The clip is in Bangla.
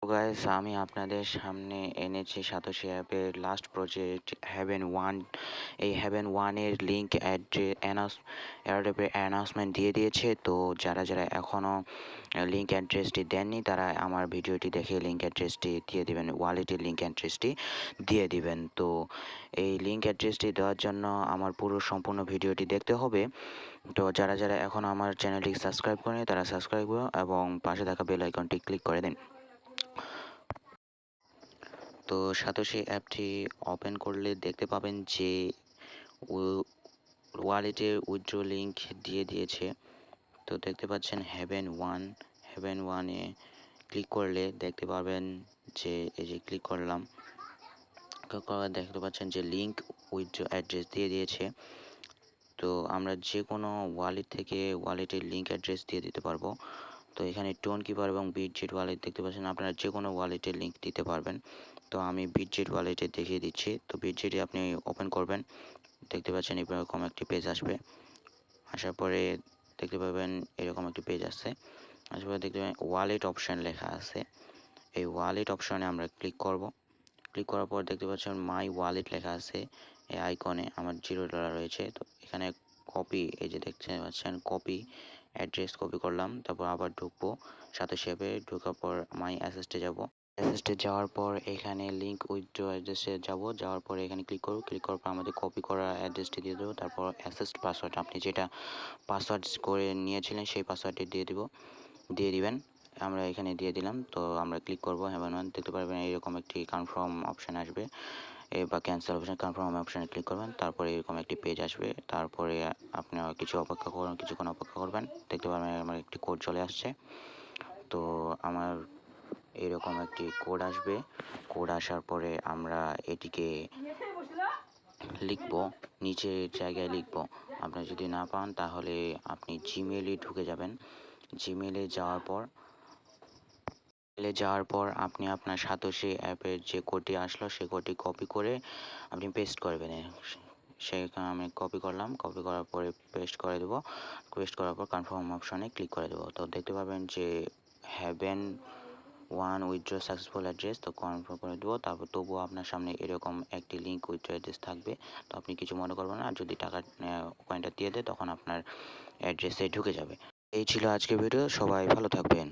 গাইস, আমি আপনাদের সামনে এনেছি সাতোশি অ্যাপের লাস্ট প্রজেক্ট হেভেন ওয়ান। এই হেভেন ওয়ানের লিঙ্ক এয়ারড্রপের অ্যানাউন্সমেন্ট দিয়ে দিয়েছে। তো যারা যারা এখনও লিঙ্ক অ্যাড্রেসটি দেননি তারা আমার ভিডিওটি দেখে লিঙ্ক অ্যাড্রেসটি দিয়ে দিবেন, ওয়ালেটের লিঙ্ক অ্যাড্রেসটি দিয়ে দিবেন। তো এই লিঙ্ক অ্যাড্রেসটি দেওয়ার জন্য আমার পুরো সম্পূর্ণ ভিডিওটি দেখতে হবে। তো যারা যারা এখন আমার চ্যানেলটি সাবস্ক্রাইব করেনি তারা সাবস্ক্রাইব করুন এবং পাশে থাকা বেল আইকনটি ক্লিক করে দিন। তো সাতোশি অ্যাপটি ওপেন করলে দেখতে পাবেন যে ওয়ালেটের উইথড্র লিঙ্ক দিয়ে দিয়েছে। তো দেখতে পাচ্ছেন হেভেন ওয়ানে ক্লিক করলে দেখতে পাবেন যে এই যে ক্লিক করলাম, দেখতে পাচ্ছেন যে লিঙ্ক উইথড্র অ্যাড্রেস দিয়ে দিয়েছে। তো আমরা যে কোনো ওয়ালেট থেকে ওয়ালেটের লিঙ্ক অ্যাড্রেস দিয়ে দিতে পারবো। তো এখানে টোনকিপার এবং বিটজেট ওয়ালেট দেখতে পাচ্ছেন, আপনারা যে কোনো ওয়ালেটের লিঙ্ক দিতে পারবেন। তো আমি বিটজেট ওয়ালেটে দেখিয়ে দিচ্ছি। তো বিটজেটে আপনি ওপেন করবেন, দেখতে পাচ্ছেন এরকম একটি পেজ আসবে। আসার পরে দেখতে পাবেন এরকম একটি পেজ আসছে। আসার পরে দেখতে পাবেন ওয়ালেট অপশান লেখা আছে। এই ওয়ালেট অপশানে আমরা ক্লিক করব। ক্লিক করার পর দেখতে পাচ্ছেন মাই ওয়ালেট লেখা আছে। এই আইকনে আমার $0 রয়েছে। তো এখানে কপি, এই যে দেখতে পাচ্ছেন কপি অ্যাড্রেস কপি করলাম। তারপর আবার ঢুকবো সাতোশি অ্যাপে, ঢোকার পর মাই অ্যাসেস্টে যাব। অ্যাসেস্টে যাওয়ার পর এখানে লিঙ্ক উইথড্র অ্যাড্রেসে যাব। যাওয়ার পরে এখানে ক্লিক করব। ক্লিক করার পর আমাদের কপি করা অ্যাড্রেসটি দিয়ে দেবো। তারপর অ্যাসেস্ট পাসওয়ার্ড, আপনি যেটা পাসওয়ার্ড করে নিয়েছিলেন সেই পাসওয়ার্ডটি দিয়ে দিবেন। আমরা এখানে দিয়ে দিলাম। তো আমরা ক্লিক করব হেভেন ওয়ান, দেখতে পারবেন এরকম একটি কনফার্ম অপশান আসবে বা ক্যান্সেল অপশান, কনফার্ম অপশানে ক্লিক করবেন। তারপরে এরকম একটি পেজ আসবে। তারপরে আপনি কিছুক্ষণ অপেক্ষা করবেন। দেখতে পারবেন আমার একটি কোড চলে আসছে। তো আমার এরকম একটি কোড আসবে। কোড আসার পরে আমরা এটিকে লিখব, নিচের জায়গায় লিখব। আপনারা যদি না পান তাহলে আপনি জিমেইলে ঢুকে যাবেন। জিমেইলে যাওয়ার পর আপনি আপনার সাতোশি অ্যাপের যে কোডটি আসলো সেই কোডটি কপি করে আপনি পেস্ট করবেন। সেখানে আমি কপি করলাম, কপি করার পরে পেস্ট করে দেবো। পেস্ট করার পর কনফার্ম অপশানে ক্লিক করে দেবো। তো দেখতে পাবেন যে heaven one withdraw successful address, তো কনফার্ম করে দেবো। তারপর তবুও আপনার সামনে এরকম একটি লিঙ্ক উইথড্র অ্যাড্রেস থাকবে। তো আপনি কিছু মনে করবেন না, আর যদি টাকা কয়েনটা দিয়ে দেয় তখন আপনার অ্যাড্রেসে ঢুকে যাবে। এই ছিল আজকের ভিডিও, সবাই ভালো থাকবেন।